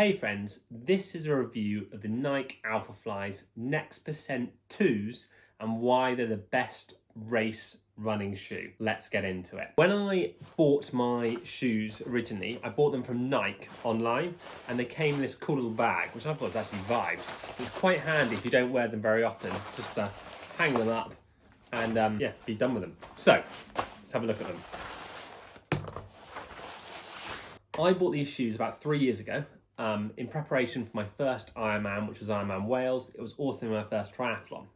Hey friends, this is a review of the NIKE ALPHAFLY Next Percent 2s and why they're the best race running shoe. Let's get into it. When I bought my shoes originally, I bought them from Nike online and they came in this cool little bag, which I thought was actually vibes. It's quite handy if you don't wear them very often, just to hang them up and yeah, be done with them. So, let's have a look at them. I bought these shoes about 3 years ago. In preparation for my first Ironman, which was Ironman Wales. It was also my first triathlon.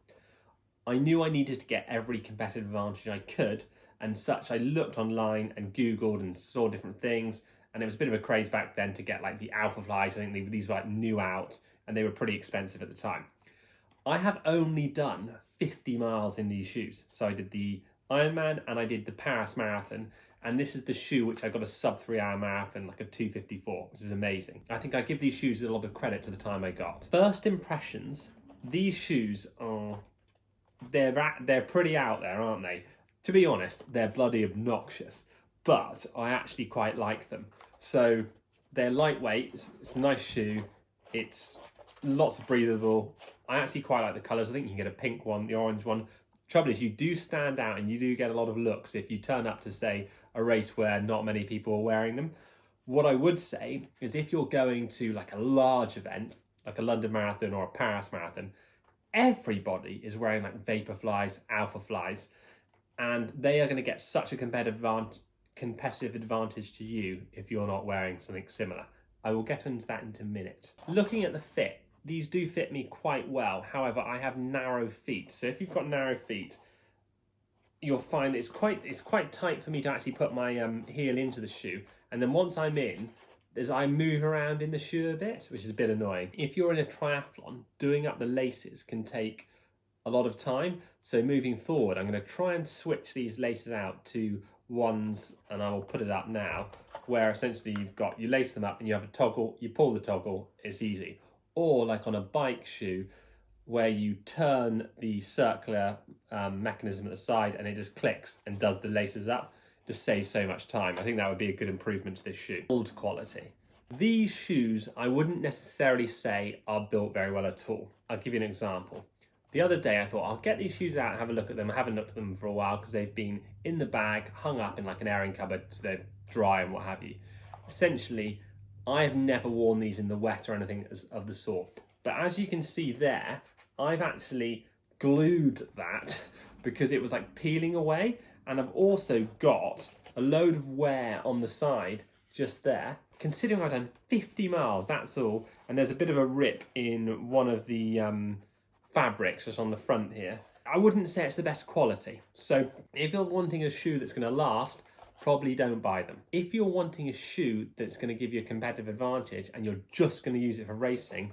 I knew I needed to get every competitive advantage I could, and such I looked online and Googled and saw different things, and it was a bit of a craze back then to get like the AlphaFlys. I think these were like new out, and they were pretty expensive at the time. I have only done 50 miles in these shoes. So I did the Ironman and I did the Paris Marathon, and this is the shoe which I got a sub 3 hour marathon, like a 2:54, which is amazing. I think I give these shoes a lot of credit to the time I got. First impressions, these shoes are, they're pretty out there, aren't they? To be honest, they're bloody obnoxious, but I actually quite like them. So they're lightweight, it's a nice shoe, it's lots of breathable. I actually quite like the colours. I think you can get a pink one, the orange one. Trouble is, you do stand out and you do get a lot of looks if you turn up to, say, a race where not many people are wearing them. What I would say is if you're going to like a large event, like a London Marathon or a Paris Marathon, everybody is wearing like Vaporflies, AlphaFlys, and they are going to get such a competitive advantage to you if you're not wearing something similar. I will get into that in a minute. Looking at the fit, these do fit me quite well. However, I have narrow feet. So if you've got narrow feet, you'll find it's quite tight for me to actually put my heel into the shoe. And then once I'm in, I move around in the shoe a bit, which is a bit annoying. If you're in a triathlon, doing up the laces can take a lot of time. So moving forward, I'm going to try and switch these laces out to ones, and I will put it up now, where essentially you lace them up and you have a toggle, you pull the toggle, it's easy. Or like on a bike shoe, where you turn the circular mechanism at the side and it just clicks and does the laces up. Just saves so much time. I think that would be a good improvement to this shoe. Build quality. These shoes, I wouldn't necessarily say are built very well at all. I'll give you an example. The other day I thought I'll get these shoes out and have a look at them. I haven't looked at them for a while because they've been in the bag, hung up in like an airing cupboard so they're dry and what have you. Essentially, I have never worn these in the wet or anything of the sort. But as you can see there, I've actually glued that because it was like peeling away. And I've also got a load of wear on the side just there. Considering I've done 50 miles, that's all. And there's a bit of a rip in one of the fabrics just on the front here. I wouldn't say it's the best quality. So if you're wanting a shoe that's going to last, probably don't buy them. If you're wanting a shoe that's going to give you a competitive advantage and you're just going to use it for racing,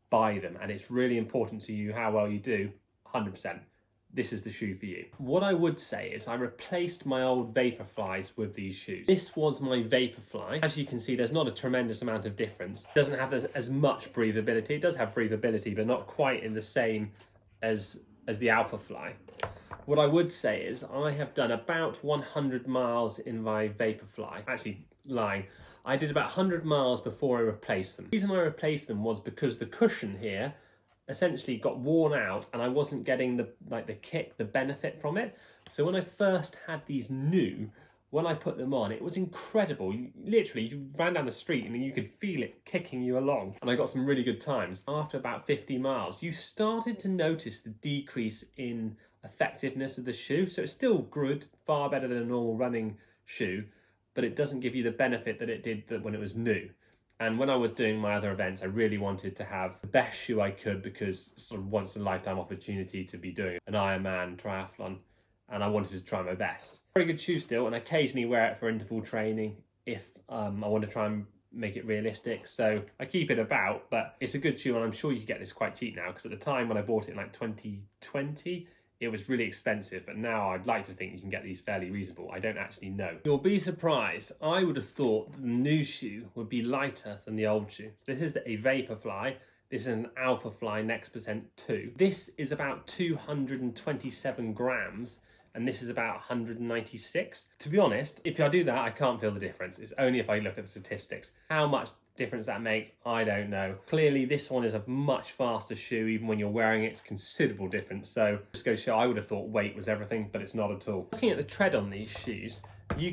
buy them. And it's really important to you how well you do, 100%. This is the shoe for you. What I would say is I replaced my old Vaporflies with these shoes. This was my Vaporfly. As you can see, there's not a tremendous amount of difference. It doesn't have as much breathability. It does have breathability, but not quite in the same as the AlphaFly. What I would say is I have done about 100 miles in my Vaporfly. Actually, lying. I did about 100 miles before I replaced them. The reason I replaced them was because the cushion here essentially got worn out and I wasn't getting the kick, the benefit from it. So when I first had these new, when I put them on, it was incredible. You ran down the street and you could feel it kicking you along. And I got some really good times. After about 50 miles, you started to notice the decrease in effectiveness of the shoe. So it's still good, far better than a normal running shoe, but it doesn't give you the benefit that it did when it was new. And when I was doing my other events, I really wanted to have the best shoe I could because it's sort of once in a lifetime opportunity to be doing an Ironman triathlon, and I wanted to try my best. Very good shoe still, and I occasionally wear it for interval training if I want to try and make it realistic. So I keep it about, but it's a good shoe, and I'm sure you can get this quite cheap now because at the time when I bought it in like 2020, it was really expensive, but now I'd like to think you can get these fairly reasonable. I don't actually know. You'll be surprised. I would have thought the new shoe would be lighter than the old shoe. So this is a Vaporfly. This is an ALPHAFLY Next Percent 2. This is about 227 grams, and this is about 196. To be honest, if I do that, I can't feel the difference. It's only if I look at the statistics. How much difference that makes, I don't know. Clearly this one is a much faster shoe. Even when you're wearing it, it's considerable difference. So just go to show, I would have thought weight was everything, but it's not at all. Looking at the tread on these shoes,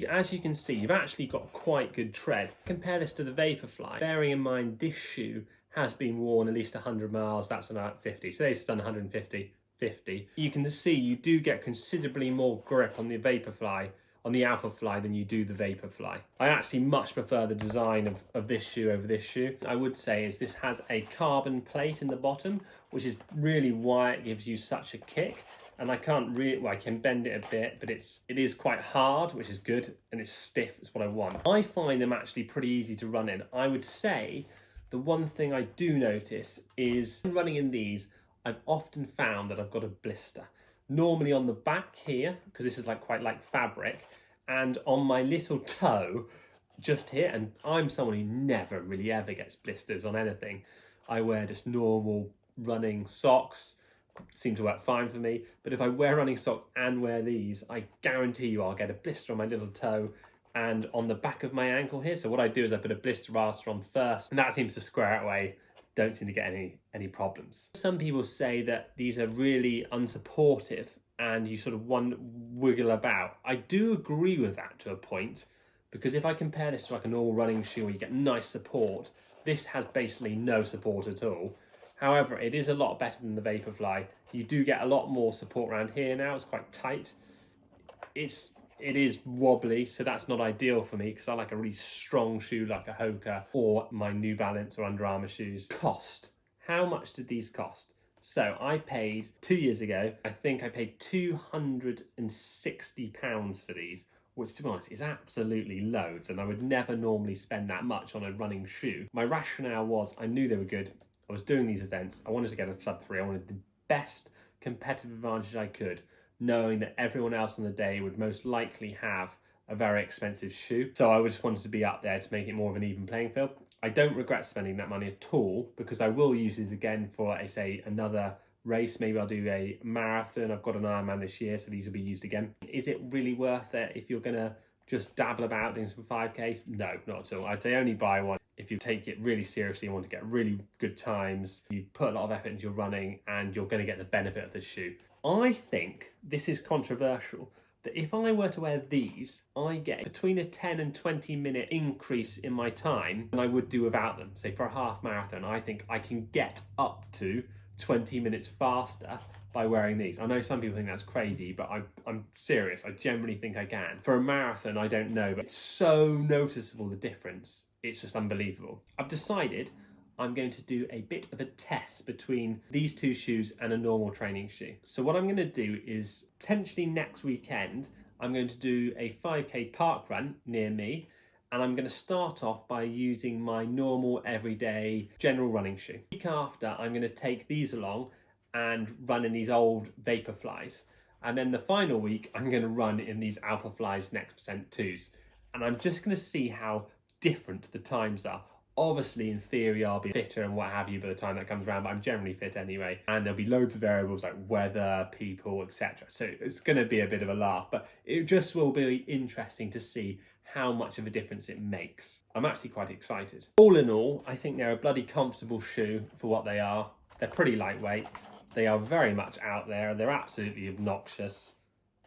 as you can see, you've actually got quite good tread. Compare this to the Vaporfly. Bearing in mind this shoe has been worn at least 100 miles, that's about 50. So they've done 150, 50. You can see you do get considerably more grip on the Vaporfly, on the Alphafly, than you do the Vaporfly. I actually much prefer the design of this shoe over this shoe. I would say is this has a carbon plate in the bottom, which is really why it gives you such a kick. And I can't really, well, I can bend it a bit, but it is quite hard, which is good, and it's stiff, it's what I want. I find them actually pretty easy to run in. I would say the one thing I do notice is when running in these, I've often found that I've got a blister. Normally on the back here, because this is quite like fabric, and on my little toe, just here, and I'm someone who never really ever gets blisters on anything. I wear just normal running socks, seem to work fine for me, but if I wear running socks and wear these, I guarantee you I'll get a blister on my little toe and on the back of my ankle here. So what I do is I put a blister raster on first, and that seems to square it away. Don't seem to get any problems. Some people say that these are really unsupportive and you sort of wiggle about. I do agree with that to a point, because if I compare this to a normal running shoe where you get nice support, this has basically no support at all. However, it is a lot better than the Vaporfly. You do get a lot more support around here now. It's quite tight. It is wobbly, so that's not ideal for me because I like a really strong shoe like a Hoka or my New Balance or Under Armour shoes. Cost. How much did these cost? So I paid 2 years ago, I think I paid £260 for these, which to be honest is absolutely loads, and I would never normally spend that much on a running shoe. My rationale was I knew they were good. I was doing these events. I wanted to get a sub 3. I wanted the best competitive advantage I could, knowing that everyone else on the day would most likely have a very expensive shoe. So I just wanted to be up there to make it more of an even playing field. I don't regret spending that money at all, because I will use it again for, say, another race. Maybe I'll do a marathon. I've got an Ironman this year, so these will be used again. Is it really worth it if you're going to just dabble about doing some 5Ks? No, not at all. I'd say only buy one if you take it really seriously and want to get really good times. You put a lot of effort into your running and you're going to get the benefit of the shoe. I think this is controversial, that if I were to wear these, I get between a 10 and 20 minute increase in my time than I would do without them. Say for a half marathon, I think I can get up to 20 minutes faster by wearing these. I know some people think that's crazy, but I'm serious. I generally think I can. For a marathon, I don't know, but it's so noticeable, the difference. It's just unbelievable. I've decided I'm going to do a bit of a test between these two shoes and a normal training shoe. So what I'm going to do is potentially next weekend, I'm going to do a 5K park run near me, and I'm going to start off by using my normal everyday general running shoe. The week after, I'm going to take these along and run in these old Vaporflies. And then the final week, I'm going to run in these Alphafly Next Percent 2s. And I'm just going to see how different the times are. Obviously, in theory, I'll be fitter and what have you by the time that comes around, but I'm generally fit anyway. And there'll be loads of variables like weather, people, etc. So it's going to be a bit of a laugh, but it just will be interesting to see how much of a difference it makes. I'm actually quite excited. All in all, I think they're a bloody comfortable shoe for what they are. They're pretty lightweight. They are very much out there. They're absolutely obnoxious,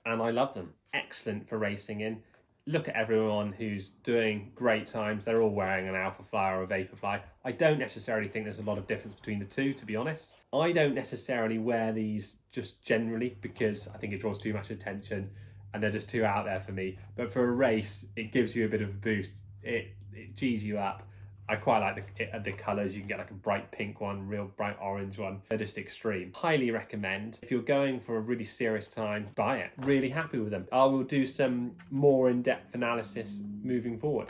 and I love them. Excellent for racing in. Look at everyone who's doing great times. They're all wearing an Alphafly or a Vaporfly. I don't necessarily think there's a lot of difference between the two, to be honest. I don't necessarily wear these just generally because I think it draws too much attention and they're just too out there for me. But for a race, it gives you a bit of a boost. It G's you up. I quite like the colours. You can get like a bright pink one, real bright orange one. They're just extreme. Highly recommend. If you're going for a really serious time, buy it. Really happy with them. I will do some more in-depth analysis moving forward.